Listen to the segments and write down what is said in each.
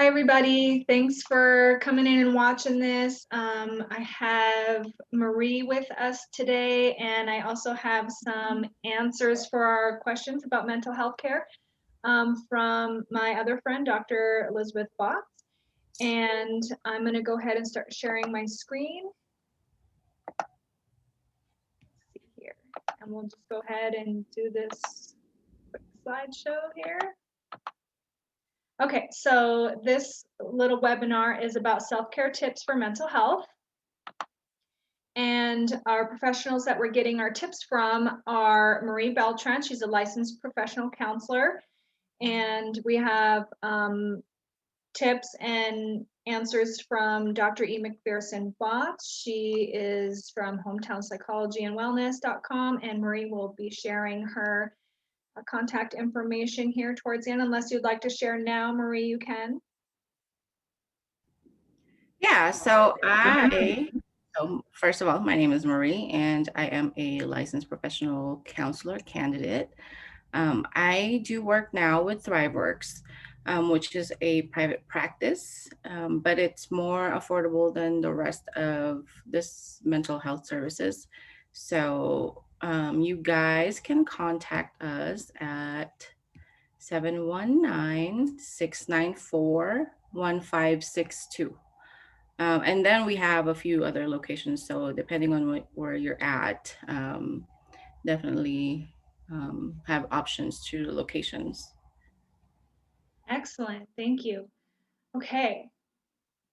Hi, everybody. Thanks for coming in and watching this. I have Marie with us today, and I also have some answers for our questions about mental health care from my other friend, Dr. Elizabeth Botts. And I'm going to go ahead and start sharing my screen. Let's see here. And we'll just go ahead and do this quick slideshow here. Okay, so this little webinar is about self-care tips for mental health. And our professionals that we're getting our tips from are Marie Beltran. She's a licensed professional counselor. And we have tips and answers from Dr. E. McPherson Botts. She is from Hometown Psychology and Wellness.com, and Marie will be sharing her contact information here towards the end. Unless you'd like to share now, Marie, you can. Yeah, so first of all, my name is Marie, and I am a licensed professional counselor candidate. I do work now with ThriveWorks, which is a private practice, but it's more affordable than the rest of this mental health services. So you guys can contact us at 719-694-1562. And then we have a few other locations. So depending on where you're at, definitely have options to the locations. Excellent, thank you. Okay,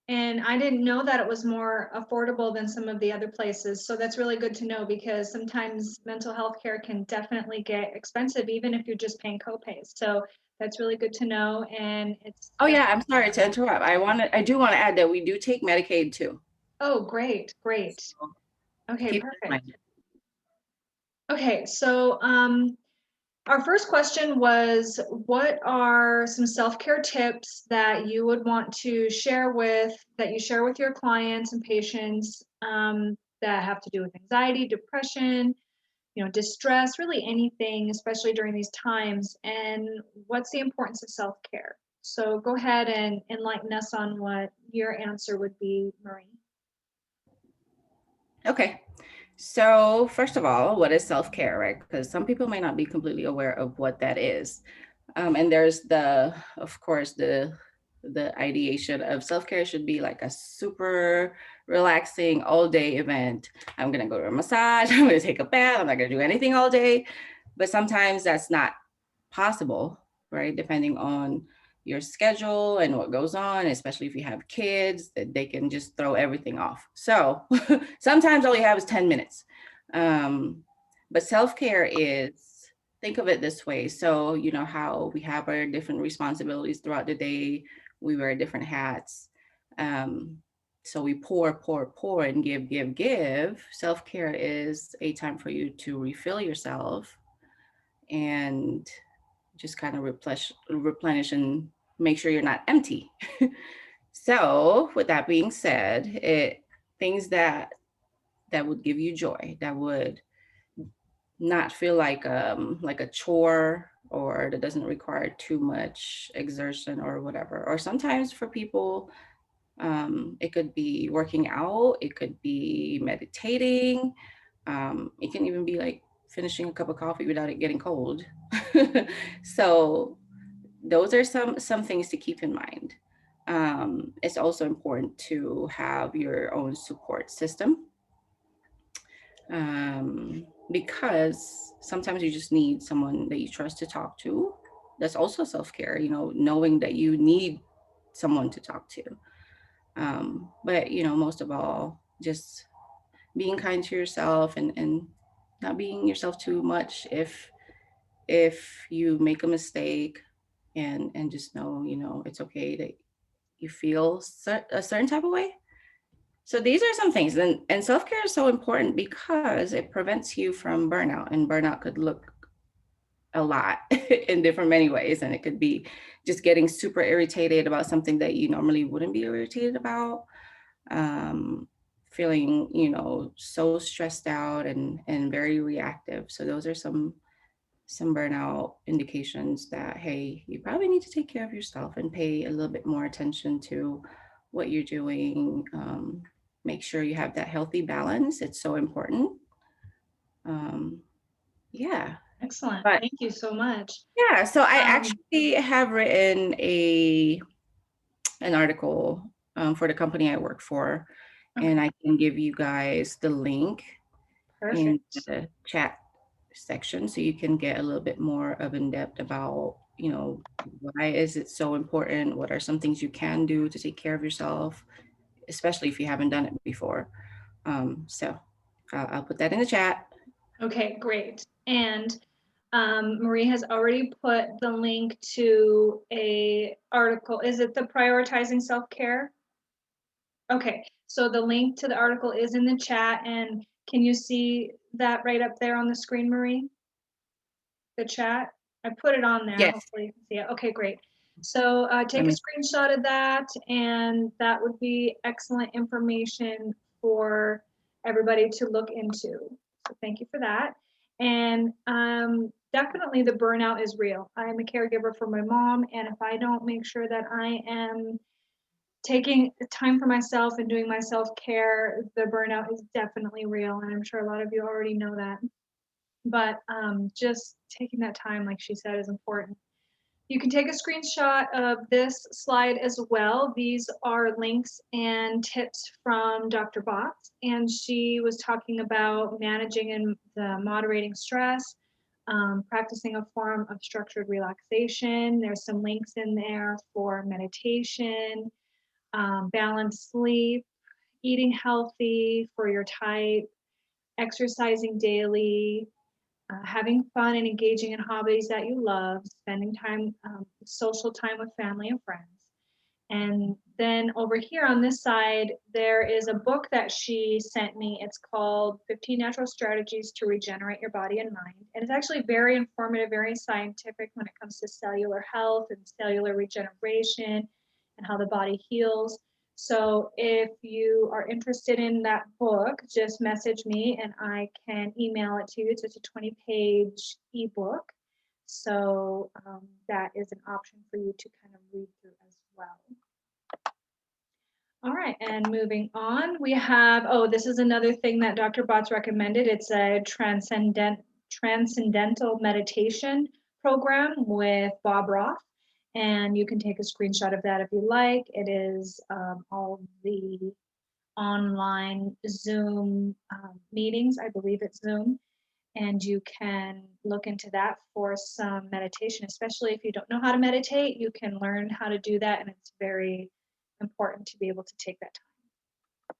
and I didn't know that it was more affordable than some of the other places. So that's really good to know, because sometimes mental health care can definitely get expensive, even if you're just paying copays. So that's really good to know. And it's Oh yeah, I'm sorry to interrupt. I do want to add that we do take Medicaid too. oh, great, great. So Okay, keep that in perfect. mind. Okay, so our first question was, what are some self-care tips that you would want to share that you share with your clients and patients that have to do with anxiety, depression, distress, really anything, especially during these times, and what's the importance of self-care? So go ahead and enlighten us on what your answer would be, Marie. Okay. So first of all, what is self-care, right? Because some people may not be completely aware of what that is. And there's of course, the ideation of self-care should be like a super relaxing all day event. I'm gonna go to a massage, I'm gonna take a bath, I'm not gonna do anything all day. But sometimes that's not possible, right? Depending on your schedule and what goes on, especially if you have kids, that they can just throw everything off. So sometimes all you have is 10 minutes. But self-care is, think of it this way. So, you know how we have our different responsibilities throughout the day, we wear different hats. Um, so we pour, and give. Self-care is a time for you to refill yourself and just kind of replenish and make sure you're not empty. So with that being said, things that would give you joy, that would not feel like a chore, or that doesn't require too much exertion or whatever. Or sometimes for people, it could be working out, it could be meditating, it can even be like finishing a cup of coffee without it getting cold. So those are some things to keep in mind. It's also important to have your own support system, because sometimes you just need someone that you trust to talk to. That's also self-care, knowing that you need someone to talk to. But most of all, just being kind to yourself, and not being yourself too much if you make a mistake, and just know, it's okay that you feel a certain type of way. So these are some things, and self-care is so important because it prevents you from burnout, and burnout could look a lot in different many ways. And it could be just getting super irritated about something that you normally wouldn't be irritated about, feeling, so stressed out and very reactive. So those are some some burnout indications that, hey, you probably need to take care of yourself and pay a little bit more attention to what you're doing. Make sure you have that healthy balance. It's so important. Um, yeah. Excellent. But Thank you so much. yeah, so I Um, actually have written an article for the company I work for, okay, and I can give you guys the link in perfect. the chat section so you can get a little bit more of in depth about, why is it so important? What are some things you can do to take care of yourself, especially if you haven't done it before? So I'll put that in the chat. Okay, great. And Marie has already put the link to a article. Is it the Prioritizing Self-Care? Okay, so the link to the article is in the chat, and can you see that right up there on the screen, Marie? The chat? I put it on there. Yes. Hopefully you can see it. Okay, great. So take Let a me. screenshot of that, and that would be excellent information for everybody to look into. So thank you for that. And definitely the burnout is real. I'm a caregiver for my mom, and if I don't make sure that I am taking time for myself and doing my self-care, the burnout is definitely real. And I'm sure a lot of you already know that. But just taking that time, like she said, is important. You can take a screenshot of this slide as well. These are links and tips from Dr. Botts, and she was talking about managing and moderating stress, practicing a form of structured relaxation. There's some links in there for meditation, balanced sleep, eating healthy for your type, exercising daily, having fun and engaging in hobbies that you love, spending time, social time with family and friends. And then over here on this side, there is a book that she sent me. It's called 15 Natural Strategies to Regenerate Your Body and Mind. And it's actually very informative, very scientific when it comes to cellular health and cellular regeneration and how the body heals. So if you are interested in that book, just message me and I can email it to you. It's just a 20-page ebook. So that is an option for you to kind of read through as well. All right, and moving on, we have, oh, this is another thing that Dr. Botts recommended. It's a transcendental meditation program with Bob Roth. And you can take a screenshot of that if you like. It is all the online Zoom meetings. I believe it's Zoom. And you can look into that for some meditation, especially if you don't know how to meditate, you can learn how to do that. And it's very important to be able to take that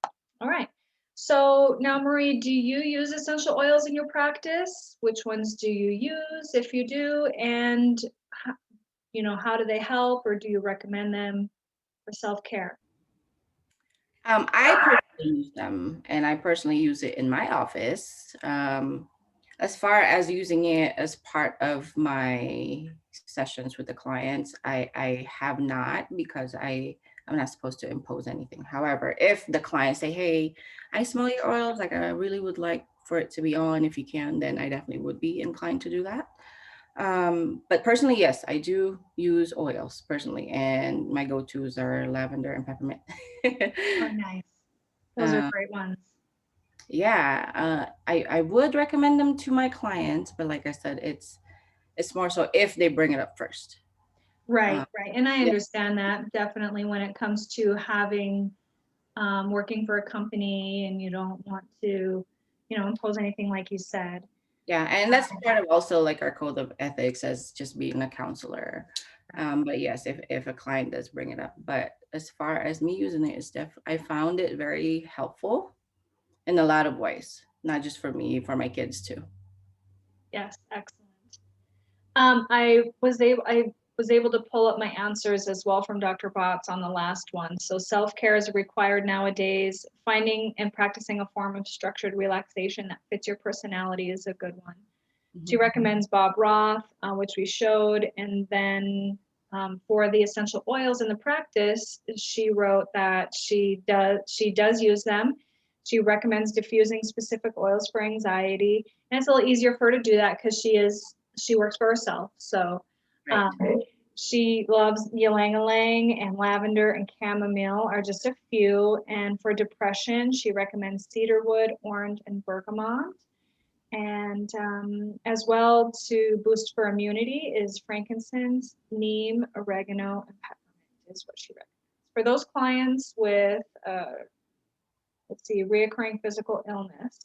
time. All right. So now, Marie, do you use essential oils in your practice? Which ones do you use if you do? And, how do they help, or do you recommend them for self-care? I personally use them, and I personally use it in my office. As far as using it as part of my sessions with the clients, I have not, because I'm not supposed to impose anything. However, if the clients say, hey, I smell your oils, like I really would like for it to be on, if you can, then I definitely would be inclined to do that. But personally, yes, I do use oils personally, and my go-tos are lavender and peppermint. Oh, nice. Those are uh, great ones. yeah, I would recommend them to my clients, but like I said, it's more so if they bring it up first. Right, Uh, right. And I yeah, understand that definitely when it comes to having working for a company and you don't want to, impose anything like you said. yeah, and that's part of also like our code of ethics as just being a counselor. Right. But yes, if a client does bring it up, but as far as me using it, I found it very helpful in a lot of ways, not just for me, for my kids too. Yes, excellent. I was able to pull up my answers as well from Dr. Botts on the last one. So self-care is required nowadays. Finding and practicing a form of structured relaxation that fits your personality is a good one. She Mhm. recommends Bob Roth, which we showed, and then for the essential oils in the practice, she wrote that she does use them. She recommends diffusing specific oils for anxiety, and it's a little easier for her to do that because she works for herself. So Right. um, she loves ylang ylang and lavender and chamomile are just a few. And for depression, she recommends cedarwood, orange, and bergamot. And as well to boost for immunity is frankincense, neem, oregano, and peppermint is what she recommends. For those clients with, let's see, reoccurring physical illness,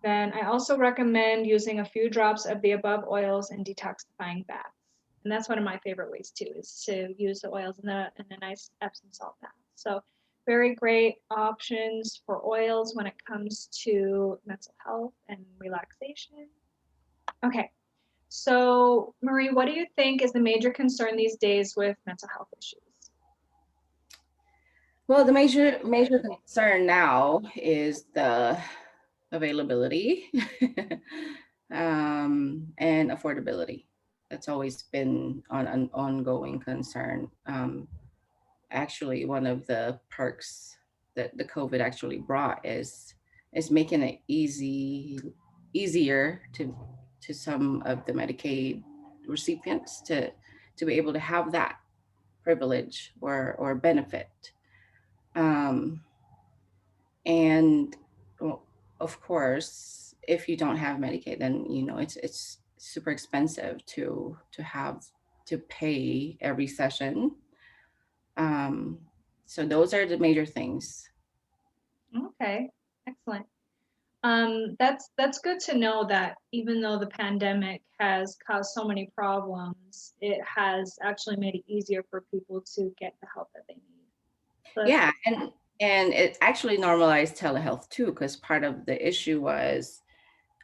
then I also recommend using a few drops of the above oils in detoxifying baths. And that's one of my favorite ways too, is to use the oils in a nice Epsom salt bath. So very great options for oils when it comes to mental health and relaxation. Okay, so Marie, what do you think is the major concern these days with mental health issues? Well, the major concern now is the availability and affordability. That's always been an ongoing concern. Actually, one of the perks that the COVID actually brought is making it easier to some of the Medicaid recipients to be able to have that privilege or benefit. Um, and well, of course, if you don't have Medicaid, then it's super expensive to have to pay every session. Um, so those are the major things. Okay, excellent. That's good to know that even though the pandemic has caused so many problems, it has actually made it easier for people to get the help that they need. So that's Yeah, good. and it actually normalized telehealth too, because part of the issue was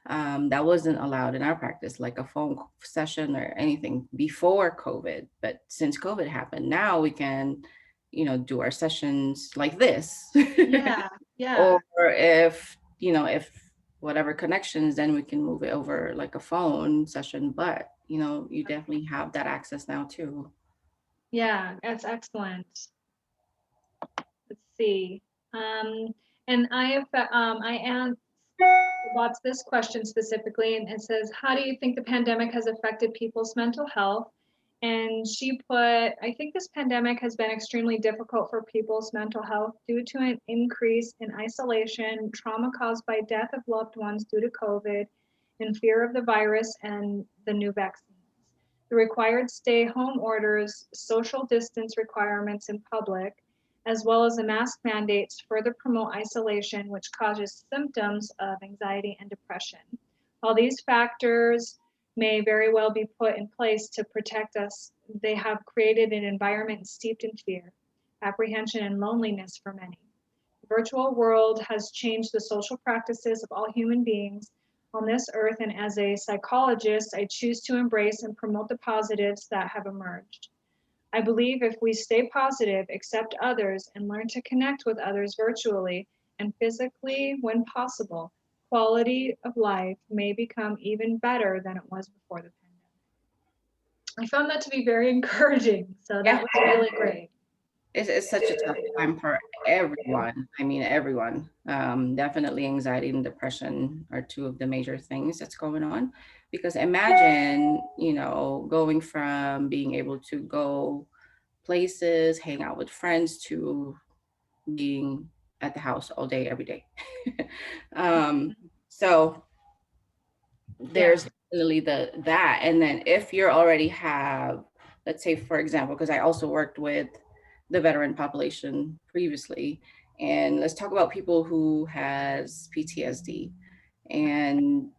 that wasn't allowed in our practice, like a phone session or anything before COVID. But since COVID happened, now we can, do our sessions like this. Yeah, yeah, Or if whatever connections, then we can move it over like a phone session. But, you definitely have that access now too. yeah, that's excellent. Let's see. Um, and I asked Watts this question specifically, and it says, how do you think the pandemic has affected people's mental health? And she put, I think this pandemic has been extremely difficult for people's mental health due to an increase in isolation, trauma caused by death of loved ones due to COVID, and fear of the virus and the new vaccines. The required stay home orders, social distance requirements in public, as well as the mask mandates further promote isolation, which causes symptoms of anxiety and depression. While these factors may very well be put in place to protect us, they have created an environment steeped in fear, apprehension, and loneliness for many. The virtual world has changed the social practices of all human beings on this earth, and as a psychologist, I choose to embrace and promote the positives that have emerged. I believe if we stay positive, accept others, and learn to connect with others virtually and physically when possible, quality of life may become even better than it was before the pandemic. I found that to be very encouraging. So that Yeah, was really great. it's such a tough time for everyone. I mean, everyone. Definitely anxiety and depression are two of the major things that's going on. Because imagine, going from being able to go places, hang out with friends, to being at the house all day, every day. um, so Yeah, there's definitely that. And then if you're already have, let's say, for example, because I also worked with the veteran population previously, and let's talk about people who has PTSD and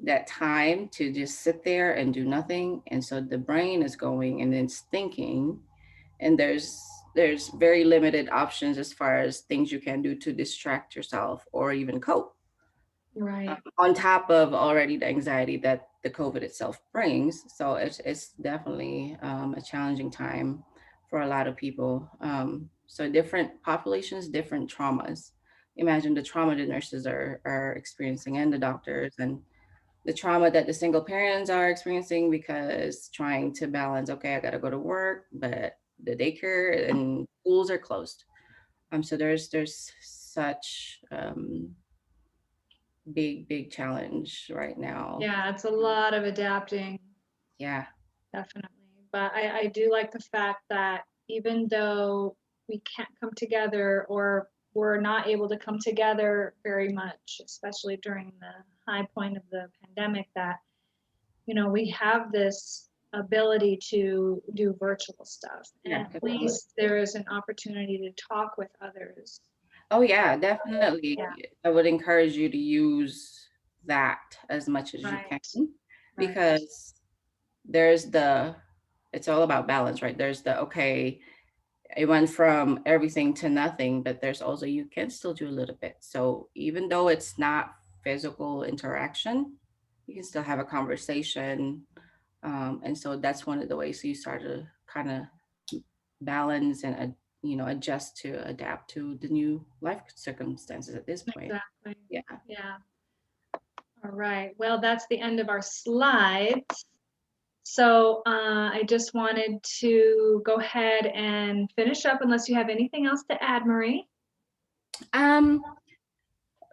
that time to just sit there and do nothing. And so the brain is going and it's thinking, and there's very limited options as far as things you can do to distract yourself or even cope, right. on top of already the anxiety that the COVID itself brings. So it's definitely a challenging time for a lot of people. So different populations, different traumas. Imagine the trauma the nurses are experiencing, and the doctors, and the trauma that the single parents are experiencing, because trying to balance, okay, I got to go to work, but the daycare and schools are closed. So there's such big challenge right now. Yeah, it's a lot of adapting, Yeah. definitely. But I do like the fact that even though we can't come together or we're not able to come together very much, especially during the high point of the pandemic, that, we have this ability to do virtual stuff. And Yeah. at least there is an opportunity to talk with others. Oh yeah, definitely. Yeah, I would encourage you to use that as much as you can, right, right. because there's it's all about balance, right? There's okay, it went from everything to nothing, but there's also, you can still do a little bit. So even though it's not physical interaction, you can still have a conversation. And so that's one of the ways you start to kind of balance and adjust to adapt to the new life circumstances at this point. Exactly. Yeah. Yeah. All right. Well, that's the end of our slides. So I just wanted to go ahead and finish up unless you have anything else to add, Marie. Um,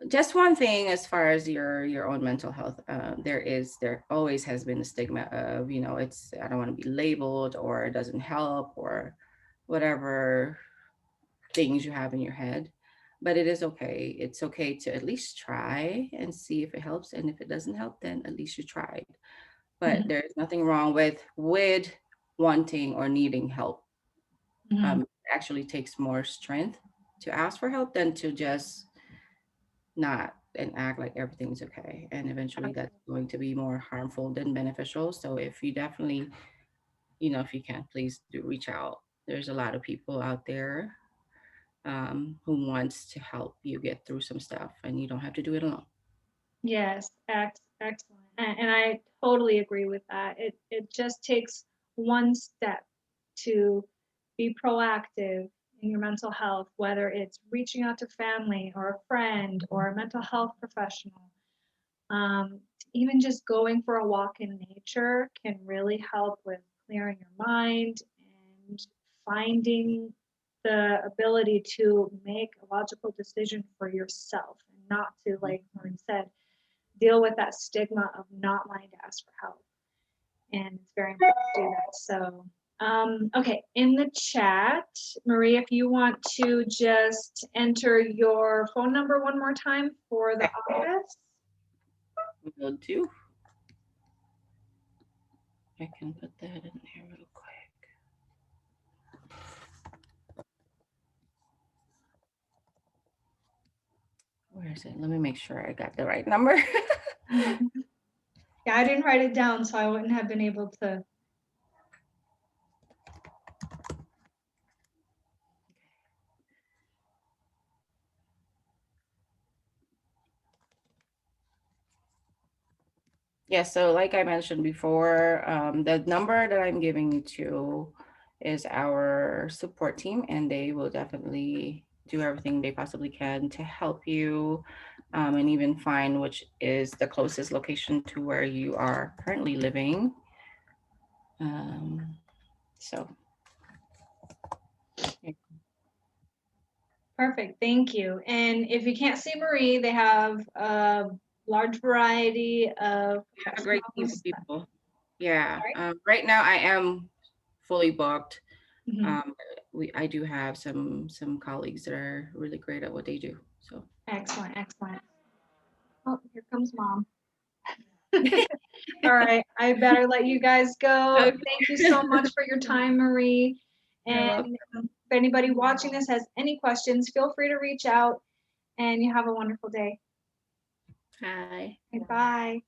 just one thing, as far as your own mental health, there always has been the stigma of, it's, I don't want to be labeled, or it doesn't help, or whatever things you have in your head. But it is okay. It's okay to at least try and see if it helps. And if it doesn't help, then at least you tried. But Mhm, there's nothing wrong with wanting or needing help. mhm. It actually takes more strength to ask for help than to just not and act like everything's okay. And eventually that's Absolutely. going to be more harmful than beneficial. So if you definitely, if you can, please do reach out. There's a lot of people out there, who wants to help you get through some stuff, and you don't have to do it alone. Yes, excellent. And I totally agree with that. It just takes one step to be proactive in your mental health, whether it's reaching out to family or a friend or a mental health professional. Even just going for a walk in nature can really help with clearing your mind and finding the ability to make a logical decision for yourself and not to, like Marie said, deal with that stigma of not wanting to ask for help. And it's very important to do that. So, okay, in the chat, Marie, if you want to just enter your phone number one more time for the Okay, office. we'll do. I can put that in there real quick. Where is it? Let me make sure I got the right number. Yeah, I didn't write it down, so I wouldn't have been able to. Yeah, so like I mentioned before, the number that I'm giving you to is our support team, and they will definitely do everything they possibly can to help you, and even find which is the closest location to where you are currently living. So, yeah. Perfect, thank you. And if you can't see Marie, they have a large variety of We have a great team professionals. of people. Yeah. Sorry. Right now, I am fully booked. Mhm. Um, I do have some colleagues that are really great at what they do. So. Excellent, excellent. Oh, here comes mom. All right, I better let you guys go. Okay. Thank you so much for your time, Marie. You're And welcome. if anybody watching this has any questions, feel free to reach out and you have a wonderful day. Hi. Bye.